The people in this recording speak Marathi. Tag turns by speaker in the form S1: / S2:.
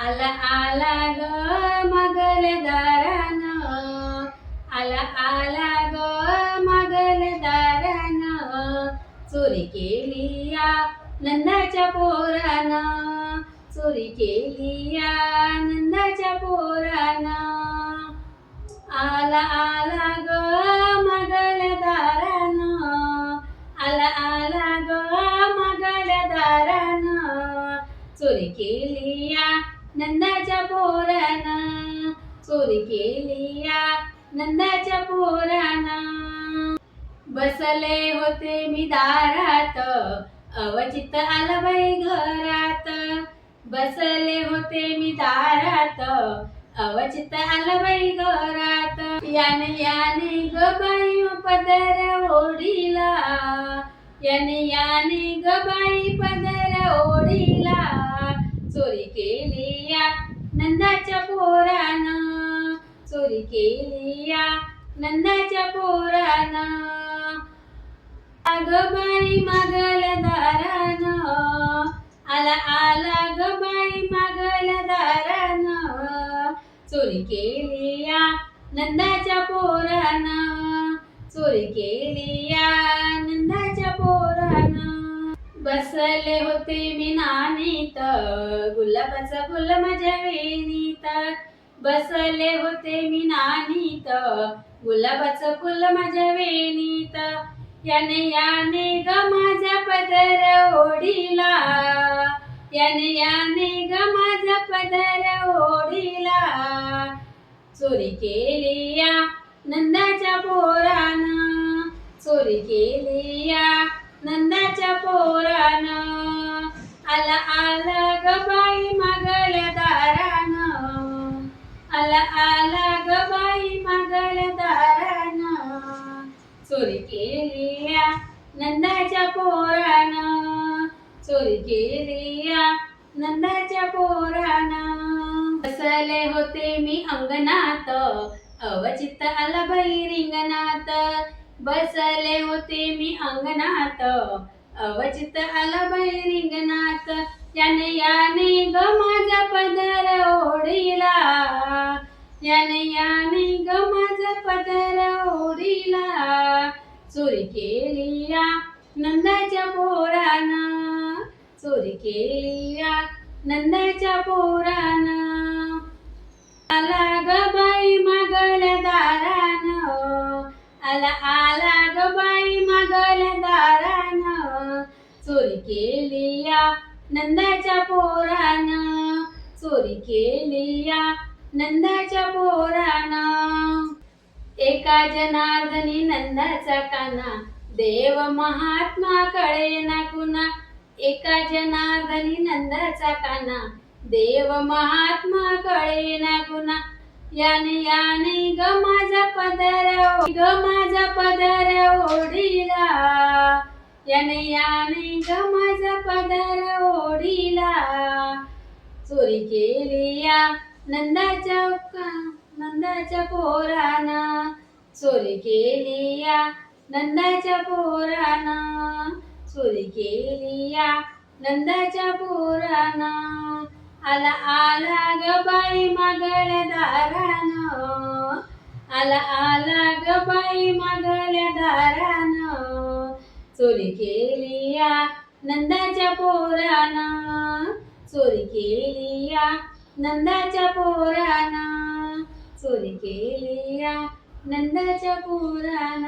S1: आला आला ग मागलदारान, आला आला ग मागलदारान, चोरी केली या नंदाच्या पोरान, चोरी केली या नंदाच्या पोरान. आला आला ग मागलदारान, आला आला ग मागलदारान, चोरी केली या नंदाच्या पोरान, चोरी केली या नंदाच्या पोरान. बसले होते मी दारात, अवचित आलं बाई घरात. बसले होते मी दारात, अवचित आलं बाई घरात. याने याने ग बाई पदर ओढीला, याने याने ग बाई पदर ओढीला, चोरी केली या नंदाच्या पोरान, चोरी केली या नंदाच्या पोरान. ग बाई मागलदारान, आला आला ग बाई मागलदारान, चोरी केली या नंदाच्या पोरान, चोरी केली या नंदाच्या पोरान. बसले होते मी नानीत, गुलाबाचं फुल माझ्या वेणीत. बसले होते मी नानीत, गुलाबाचं फुल माझ्या वेणीत. याने याने ग माझा पदर ओढीला, याने याने ग माझा पदर ओढीला, चोरी केली या नंदाच्या पोरान, चोरी केली या नंदाच्या पोरान. आला आला ग बाई मागलदारान, आला आला ग बाई मागलदारान, चोरी केली या नंदाच्या पोरान, चोरी केली या नंदाच्या पोरान. बसले होते मी अंगणात, अवचित आला बाई रिंगणात. बसले होते मी अंगणात, अवचित आला बाई रिंगणात. याने याने ग माझा पदर ओढीला, याने याने ग माझा पदर ओढीला, चोरी केली या नंदाच्या पोरान, चोरी केली या नंदाच्या पोरान. आला ग बाई मागलदारान, आला आला ग बाई मागलदारान, चोरी केली या नंदाच्या पोरान, चोरी केली या नंदाच्या पोरान. एका जनार्दनी नंदाचा काना, देव महात्मा कळे ना कुणा. एका जनार्दनी नंदाचा काना, देव महात्मा कळे ना कुणा. याने याने ग माझा पदर ग माझा पदर ओढीला, याने याने ग माझा पदर ओढीला, चोरी केली या नंदाच्या पोरान, चोरी केली या नंदाच्या पोरान, चोरी केली या नंदाच्या पोरान. आला आला ग बाई मागलदारान, आला आला ग बाई मागलदारान, चोरी केली या नंदाच्या पोरान, चोरी केली या नंदाच्या पोरान, चोरी केली या नंदाच्या पोरान.